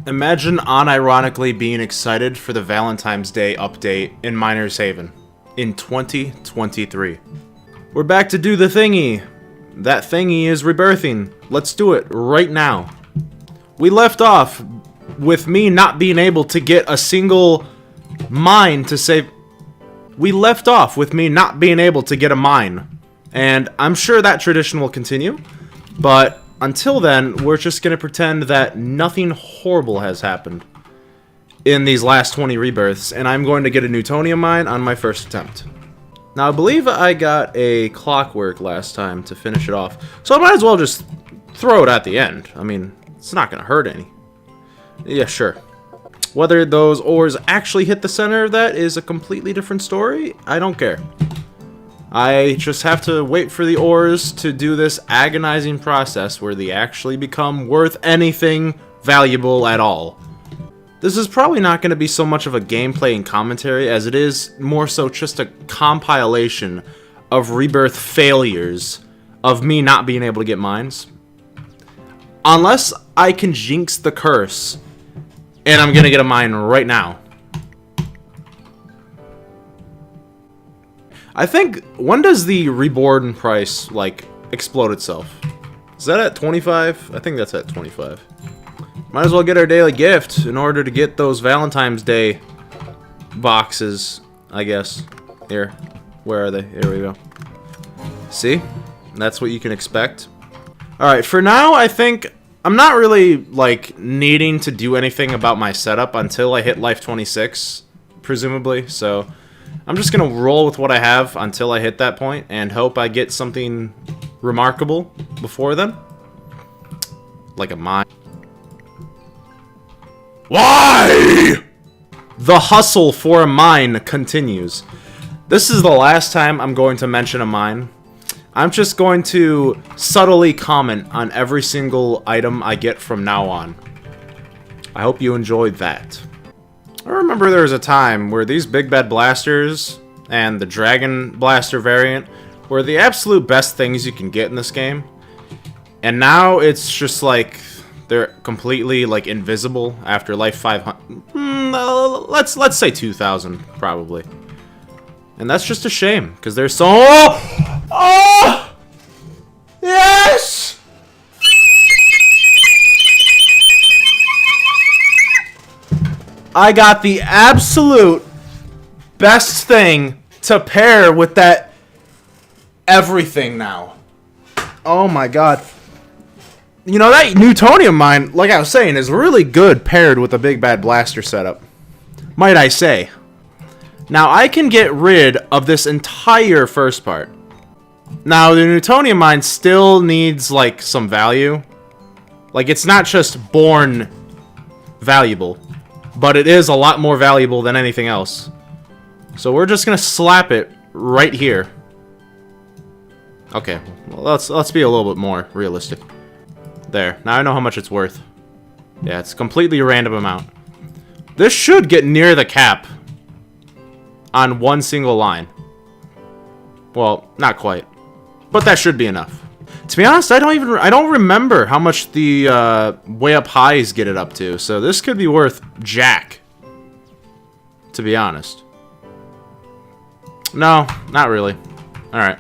Imagine unironically being excited for the Valentine's Day update in Miner's Haven in 2023. We're back to do the thingy. That thingy is rebirthing. Let's do it right now. We left off with me not being able to get a single mine to save. We left off with me not being able to get a mine. And I'm sure that tradition will continue. But until then, we're just going to pretend that nothing horrible has happened in these last 20 rebirths, and I'm going to get a Newtonium mine on my first attempt. Now, I believe I got a clockwork last time to finish it off, so I might as well just throw it at the end. I mean, it's not going to hurt any. Yeah, sure. Whether those ores actually hit the center of that is a completely different story. I don't care. I just have to wait for the ores to do this agonizing process where they actually become worth anything valuable at all. This is probably not going to be so much of a gameplay and commentary as it is more so just a compilation of rebirth failures of me not being able to get mines. Unless I can jinx the curse and I'm going to get a mine right now. I think, when does the reborn price, like, explode itself? Is that at 25? I think that's at 25. Might as well get our daily gift in order to get those Valentine's Day boxes, I guess. Here. Where are they? Here we go. See? That's what you can expect. Alright, for now, I think I'm not really, like, needing to do anything about my setup until I hit life 26, presumably, so I'm just gonna roll with what I have until I hit that point and hope I get something remarkable before then. Like a mine. Why? The hustle for a mine continues. This is the last time I'm going to mention a mine. I'm just going to subtly comment on every single item I get from now on. I hope you enjoyed that. I remember there was a time where these Big Bad Blasters and the Dragon Blaster variant were the absolute best things you can get in this game. And now it's just like they're completely like invisible after life 500. Let's say 2,000 probably. And that's just a shame because they're so. Oh! Yes! I got the absolute best thing to pair with that everything now. Oh my god. You know, that Newtonium mine, like I was saying, is really good paired with a Big Bad Blaster setup. Might I say. Now, I can get rid of this entire first part. Now, the Newtonium mine still needs, like, some value. Like, it's not just born valuable. But it is a lot more valuable than anything else. So we're just gonna slap it right here. Okay, well, let's be a little bit more realistic. There. Now I know how much it's worth. Yeah, it's a completely random amount. This should get near the cap on one single line. Well, not quite. But that should be enough. To be honest, I don't remember how much the way up highs get it up to, so this could be worth jack. To be honest. No, not really. Alright.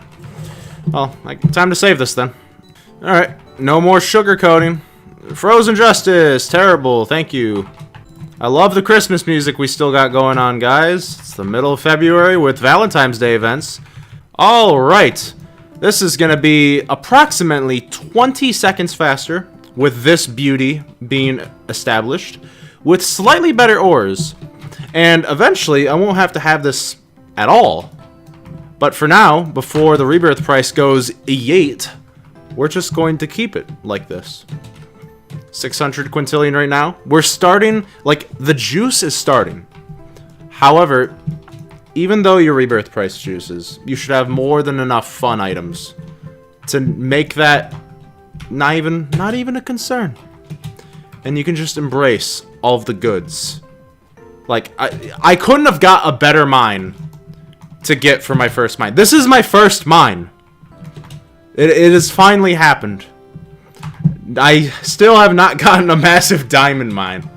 Well, time to save this then. Alright, no more sugarcoating. Frozen Justice, terrible, thank you. I love the Christmas music we still got going on, guys. It's the middle of February with Valentine's Day events. Alright. This is going to be approximately 20 seconds faster with this beauty being established with slightly better ores. And eventually, I won't have to have this at all. But for now, before the rebirth price goes yeet, we're just going to keep it like this. 600 quintillion right now. We're starting, like, the juice is starting. However, even though your rebirth price juices, you should have more than enough fun items to make that not even a concern. And you can just embrace all of the goods. Like, I couldn't have got a better mine to get for my first mine. This is my first mine. It has finally happened. I still have not gotten a massive diamond mine.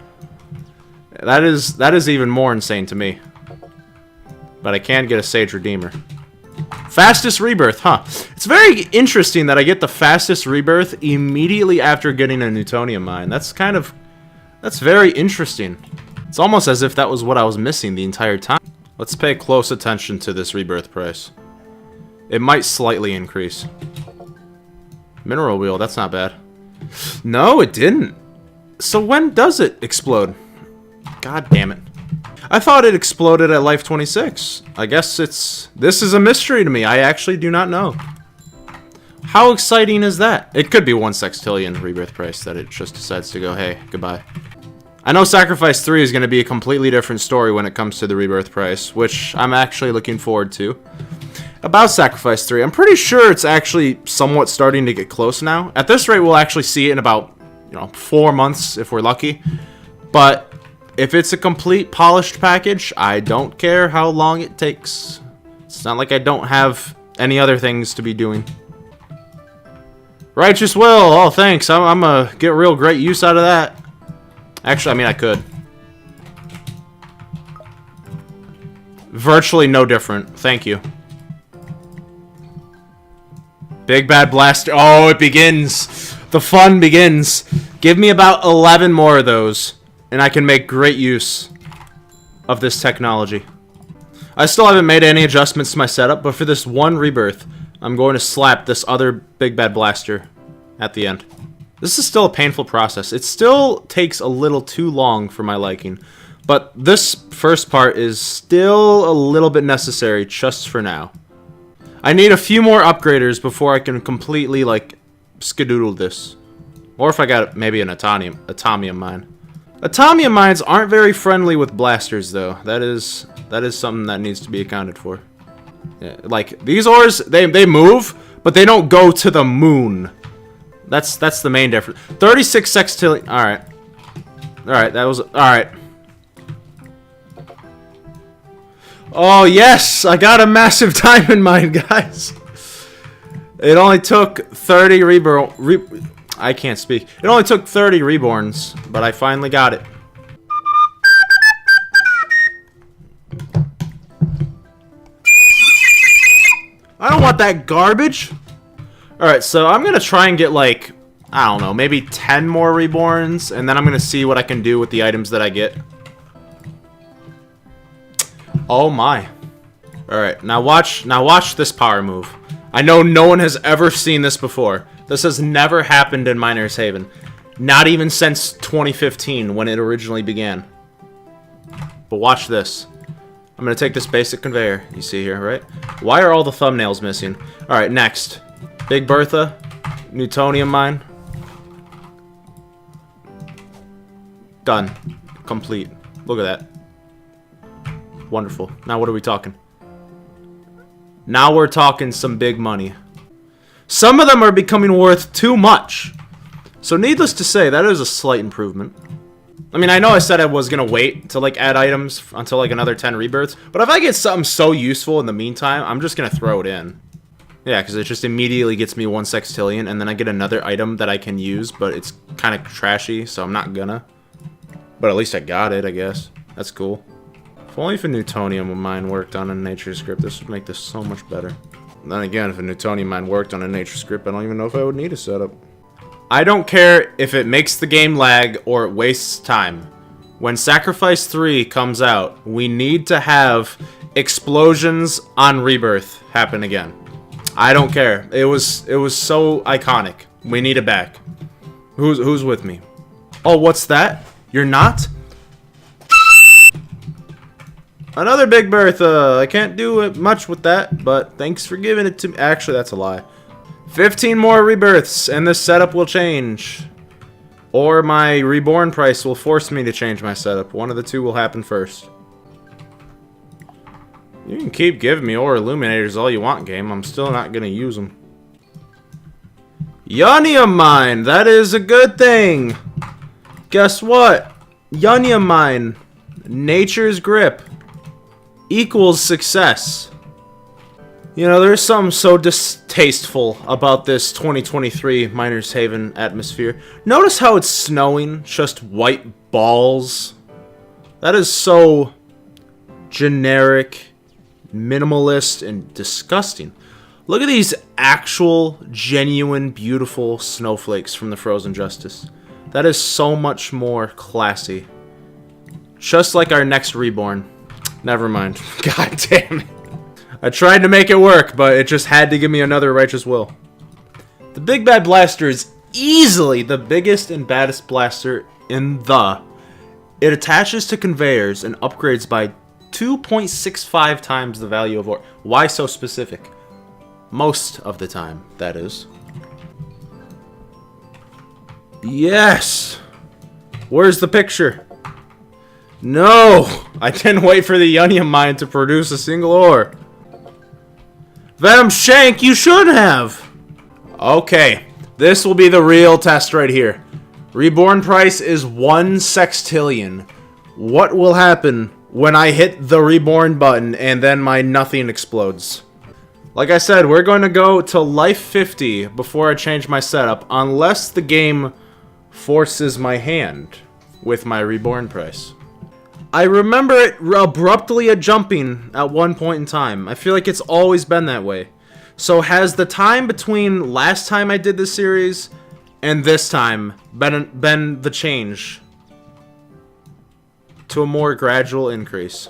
That is even more insane to me. But I can get a Sage Redeemer. Fastest rebirth, huh? It's very interesting that I get the fastest rebirth immediately after getting a Newtonium mine. That's very interesting. It's almost as if that was what I was missing the entire time. Let's pay close attention to this rebirth price. It might slightly increase. Mineral wheel, that's not bad. No, it didn't. So when does it explode? God damn it. I thought it exploded at life 26. I guess this is a mystery to me. I actually do not know. How exciting is that? It could be 1 sextillion rebirth price that it just decides to go, hey, goodbye. I know Sacrifice 3 is going to be a completely different story when it comes to the rebirth price, which I'm actually looking forward to. About Sacrifice 3, I'm pretty sure it's actually somewhat starting to get close now. At this rate, we'll actually see it in about, 4 months if we're lucky. But if it's a complete polished package, I don't care how long it takes. It's not like I don't have any other things to be doing. Righteous Will, oh thanks, I'm gonna get real great use out of that. Actually, I mean I could. Virtually no different, thank you. Big Bad Blaster, oh it begins! The fun begins! Give me about 11 more of those, and I can make great use of this technology. I still haven't made any adjustments to my setup, but for this one rebirth, I'm going to slap this other Big Bad Blaster at the end. This is still a painful process. It still takes a little too long for my liking, but this first part is still a little bit necessary just for now. I need a few more upgraders before I can completely, skedoodle this. Or if I got maybe an atomium mine. Atomium mines aren't very friendly with blasters, though. That is something that needs to be accounted for. Yeah, these ores, they move, but they don't go to the moon. That's the main difference. 36 sextillion. All right, that was all right. Oh yes, I got a massive diamond mine, guys. It only took 30 I can't speak. It only took 30 reborns, but I finally got it. I don't want that garbage. Alright, so I'm gonna try and get I don't know, maybe 10 more reborns, and then I'm gonna see what I can do with the items that I get. Oh my. Alright, now watch this power move. I know no one has ever seen this before. This has never happened in Miner's Haven. Not even since 2015 when it originally began. But watch this. I'm going to take this basic conveyor you see here, right? Why are all the thumbnails missing? Alright, next. Big Bertha. Newtonium mine. Done. Complete. Look at that. Wonderful. Now what are we talking? Now we're talking some big money. Some of them are becoming worth too much. So needless to say, that is a slight improvement. I mean, I know I said I was going to wait to add items until another 10 rebirths. But if I get something so useful in the meantime, I'm just going to throw it in. Yeah, because it just immediately gets me 1 sextillion. And then I get another item that I can use, but it's kind of trashy, so I'm not gonna. But at least I got it, I guess. That's cool. If only if a Newtonium mine worked on a nature script, this would make this so much better. Then again, if a Newtonium mine worked on a nature script, I don't even know if I would need a setup. I don't care if it makes the game lag or it wastes time. When Sacrifice 3 comes out, we need to have explosions on Rebirth happen again. I don't care. It was so iconic. We need it back. Who's with me? Oh, what's that? You're not? Another Big Bertha. I can't do much with that, but thanks for giving it to me. Actually, that's a lie. 15 more rebirths, and this setup will change. Or my reborn price will force me to change my setup. One of the two will happen first. You can keep giving me ore illuminators all you want, game. I'm still not going to use them. Newtonium mine. That is a good thing. Guess what? Newtonium mine. Nature's grip. Equals success. You know, there's something so distasteful about this 2023 Miner's Haven atmosphere. Notice how it's snowing, just white balls. That is so generic, minimalist, and disgusting. Look at these actual, genuine, beautiful snowflakes from the Frozen Justice. That is so much more classy. Just like our next Reborn. Never mind. God damn it. I tried to make it work, but it just had to give me another Righteous Will. The Big Bad Blaster is easily the biggest and baddest blaster in the... It attaches to conveyors and upgrades by 2.65 times the value of ore. Why so specific? Most of the time, that is. Yes! Where's the picture? No! I didn't wait for the Newtonium mine to produce a single ore. Venom Shank, you should have! Okay, this will be the real test right here. Reborn price is 1 sextillion. What will happen when I hit the Reborn button and then my nothing explodes? Like I said, we're going to go to life 50 before I change my setup, unless the game forces my hand with my Reborn price. I remember it abruptly jumping at one point in time. I feel like it's always been that way. So has the time between last time I did this series and this time been the change to a more gradual increase?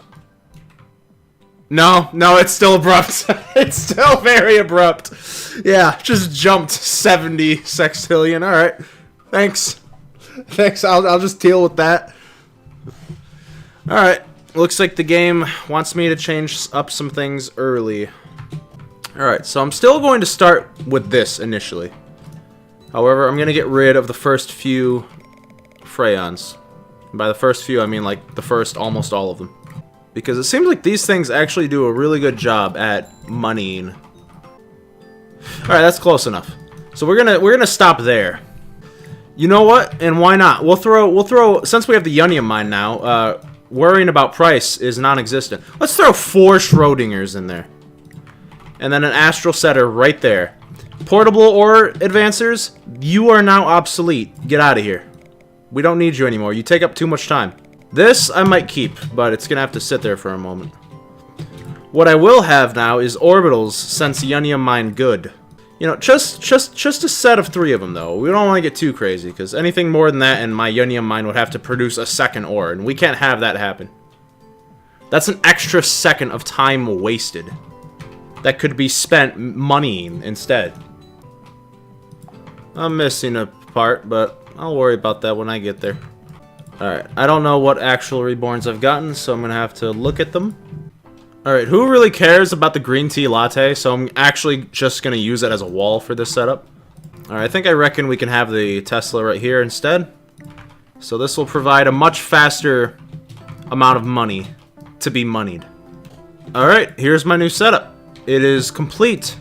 No, it's still abrupt. It's still very abrupt. Yeah, just jumped 70 sextillion. All right, thanks. I'll just deal with that. All right, looks like the game wants me to change up some things early. All right, so I'm still going to start with this initially. However, I'm going to get rid of the first few Freyons. And by the first few, I mean like the first almost all of them. Because it seems like these things actually do a really good job at moneying. All right, that's close enough. So we're gonna stop there. You know what? And why not? We'll throw since we have the Newtonium mine now. Worrying about price is non-existent. Let's throw 4 Schrodingers in there. And then an Astral Setter right there. Portable ore advancers, you are now obsolete. Get out of here. We don't need you anymore. You take up too much time. This I might keep, but it's gonna have to sit there for a moment. What I will have now is orbitals, since Newtonium mine good. You know, just a set of 3 of them though. We don't want to get too crazy, because anything more than that and my Newtonium mine would have to produce a second ore, and we can't have that happen. That's an extra second of time wasted that could be spent moneying instead. I'm missing a part, but I'll worry about that when I get there. Alright, I don't know what actual Reborns I've gotten, so I'm gonna have to look at them. Alright, who really cares about the green tea latte? So I'm actually just gonna use it as a wall for this setup. Alright, I reckon we can have the Tesla right here instead. So this will provide a much faster amount of money to be moneyed. Alright, here's my new setup. It is complete.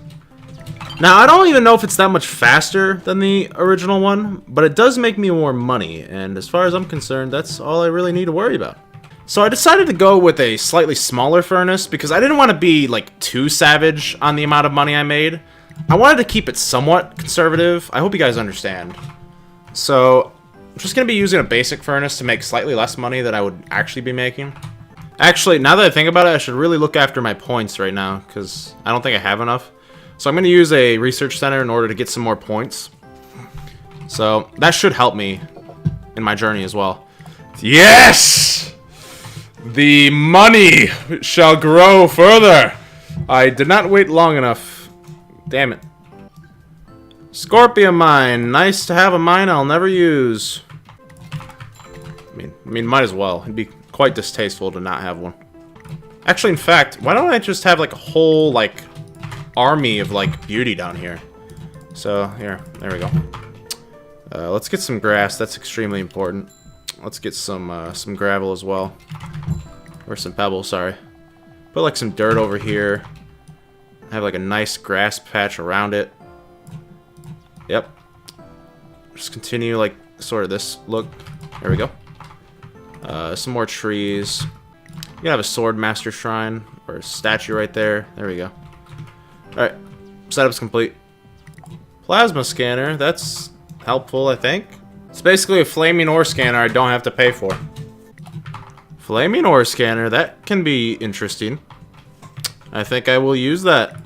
Now, I don't even know if it's that much faster than the original one, but it does make me more money, and as far as I'm concerned, that's all I really need to worry about. So I decided to go with a slightly smaller furnace, because I didn't want to be, like, too savage on the amount of money I made. I wanted to keep it somewhat conservative. I hope you guys understand. So, I'm just going to be using a basic furnace to make slightly less money than I would actually be making. Actually, now that I think about it, I should really look after my points right now, because I don't think I have enough. So I'm going to use a research center in order to get some more points. So that should help me in my journey as well. Yes! The money shall grow further. I did not wait long enough. Damn it. Scorpion mine. Nice to have a mine I'll never use. I mean, might as well. It'd be quite distasteful to not have one. Actually, in fact, why don't I just have like a whole like army of like beauty down here? So here, there we go. Let's get some grass. That's extremely important. Let's get some gravel as well, or some pebbles. Sorry. Put like some dirt over here. Have like a nice grass patch around it. Yep. Just continue like sort of this look. There we go. Some more trees. You can have a sword master shrine or a statue right there. There we go. Alright, setup's complete. Plasma scanner, that's helpful, I think. It's basically a flaming ore scanner I don't have to pay for. Flaming ore scanner, that can be interesting. I think I will use that.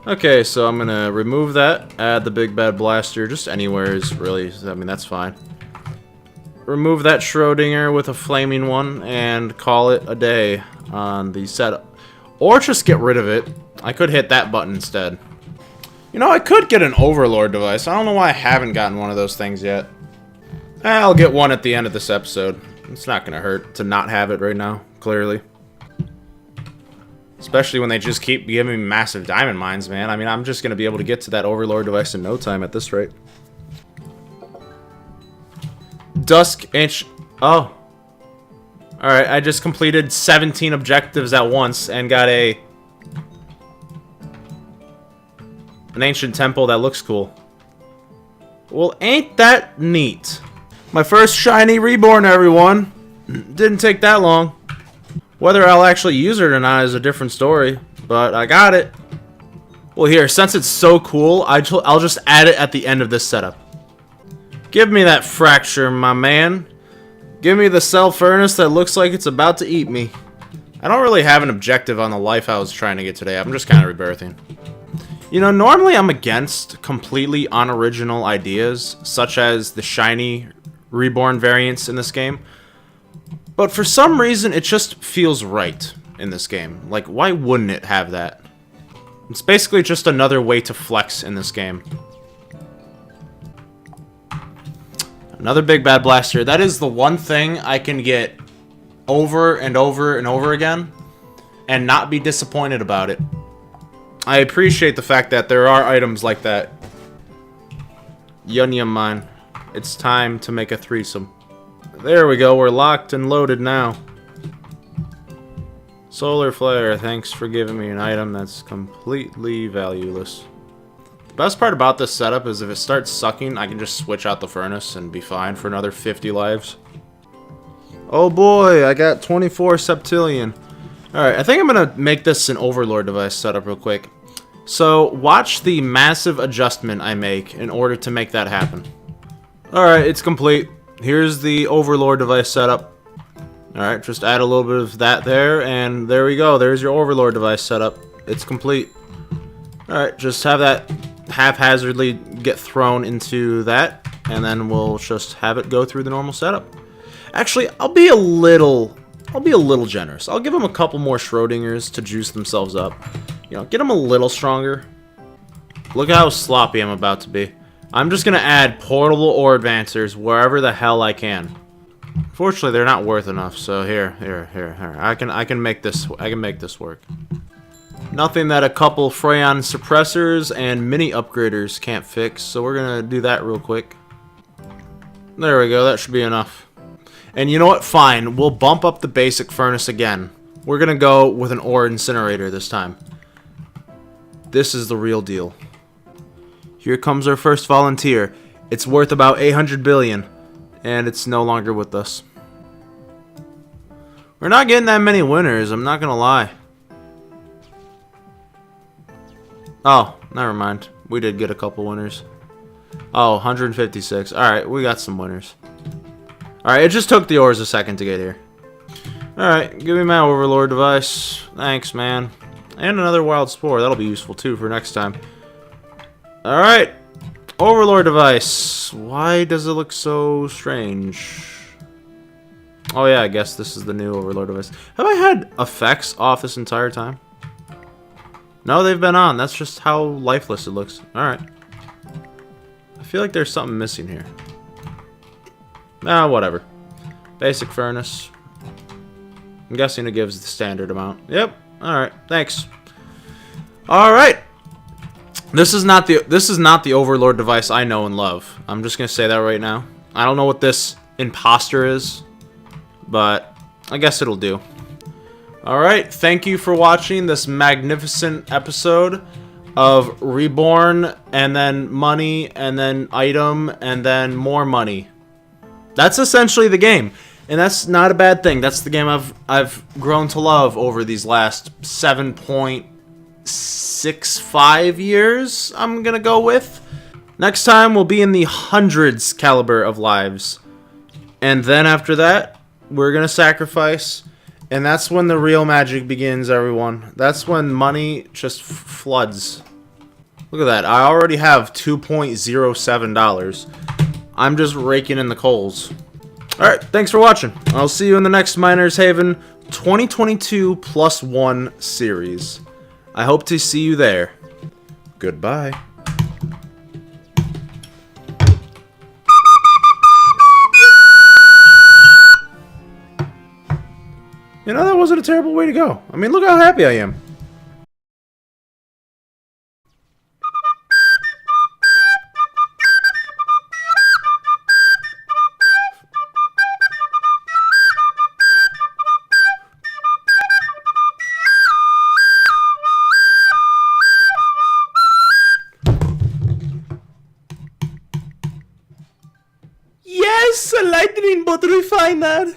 Okay, so I'm gonna remove that, add the big bad blaster, just anywhere is really, I mean, that's fine. Remove that Schrodinger with a flaming one, and call it a day on the setup. Or just get rid of it. I could hit that button instead. You know, I could get an Overlord device. I don't know why I haven't gotten one of those things yet. I'll get one at the end of this episode. It's not gonna hurt to not have it right now, clearly. Especially when they just keep giving me massive diamond mines, man. I mean, I'm just going to be able to get to that Overlord device in no time at this rate. Dusk inch... Oh. Alright, I just completed 17 objectives at once and got an ancient temple that looks cool. Well, ain't that neat? My first shiny reborn, everyone. Didn't take that long. Whether I'll actually use it or not is a different story, but I got it. Well, here, since it's so cool, I'll just add it at the end of this setup. Give me that fracture, my man. Give me the cell furnace that looks like it's about to eat me. I don't really have an objective on the life I was trying to get today. I'm just kind of rebirthing. You know, normally I'm against completely unoriginal ideas, such as the shiny reborn variants in this game. But for some reason, it just feels right in this game. Like, why wouldn't it have that? It's basically just another way to flex in this game. Another big bad blaster. That is the one thing I can get over and over and over again and not be disappointed about it. I appreciate the fact that there are items like that. Newtonium mine. It's time to make a threesome. There we go, we're locked and loaded now. Solar flare, thanks for giving me an item that's completely valueless. The best part about this setup is if it starts sucking, I can just switch out the furnace and be fine for another 50 lives. Oh boy, I got 24 septillion. Alright, I think I'm gonna make this an Overlord device setup real quick. So, watch the massive adjustment I make in order to make that happen. Alright, it's complete. Here's the Overlord device setup. Alright, just add a little bit of that there, and there we go. There's your Overlord device setup. It's complete. Alright, just have that haphazardly get thrown into that, and then we'll just have it go through the normal setup. Actually, I'll be a little generous. I'll give them a couple more Schrodingers to juice themselves up. You know, get them a little stronger. Look how sloppy I'm about to be. I'm just gonna add portable ore advancers wherever the hell I can. Fortunately, they're not worth enough, so here. I can make this work. Nothing that a couple Freon suppressors and mini upgraders can't fix, so we're gonna do that real quick. There we go, that should be enough. And you know what? Fine, we'll bump up the basic furnace again. We're gonna go with an ore incinerator this time. This is the real deal. Here comes our first volunteer. It's worth about 800 billion, and it's no longer with us. We're not getting that many winners, I'm not gonna lie. Oh, never mind. We did get a couple winners. Oh, 156. Alright, we got some winners. Alright, it just took the ores a second to get here. Alright, give me my Overlord device. Thanks, man. And another wild spore. That'll be useful too for next time. Alright. Overlord device. Why does it look so strange? Oh yeah, I guess this is the new Overlord device. Have I had effects off this entire time? No, they've been on. That's just how lifeless it looks. Alright. I feel like there's something missing here. Ah, whatever. Basic furnace. I'm guessing it gives the standard amount. Yep. Alright, thanks. Alright. This is not the Overlord device I know and love. I'm just gonna say that right now. I don't know what this imposter is, but I guess it'll do. Alright, thank you for watching this magnificent episode of Reborn, and then money, and then item, and then more money. That's essentially the game. And that's not a bad thing. That's the game I've grown to love over these last 7.65 years, I'm gonna go with. Next time, we'll be in the hundreds caliber of lives. And then after that, we're gonna sacrifice And that's when the real magic begins, everyone. That's when money just floods. Look at that. I already have $2.07. I'm just raking in the coals. Alright, thanks for watching. I'll see you in the next Miners Haven 2022 +1 series. I hope to see you there. Goodbye. You know, that wasn't a terrible way to go. I mean, look how happy I am. Yes, a lightning bolt refiner.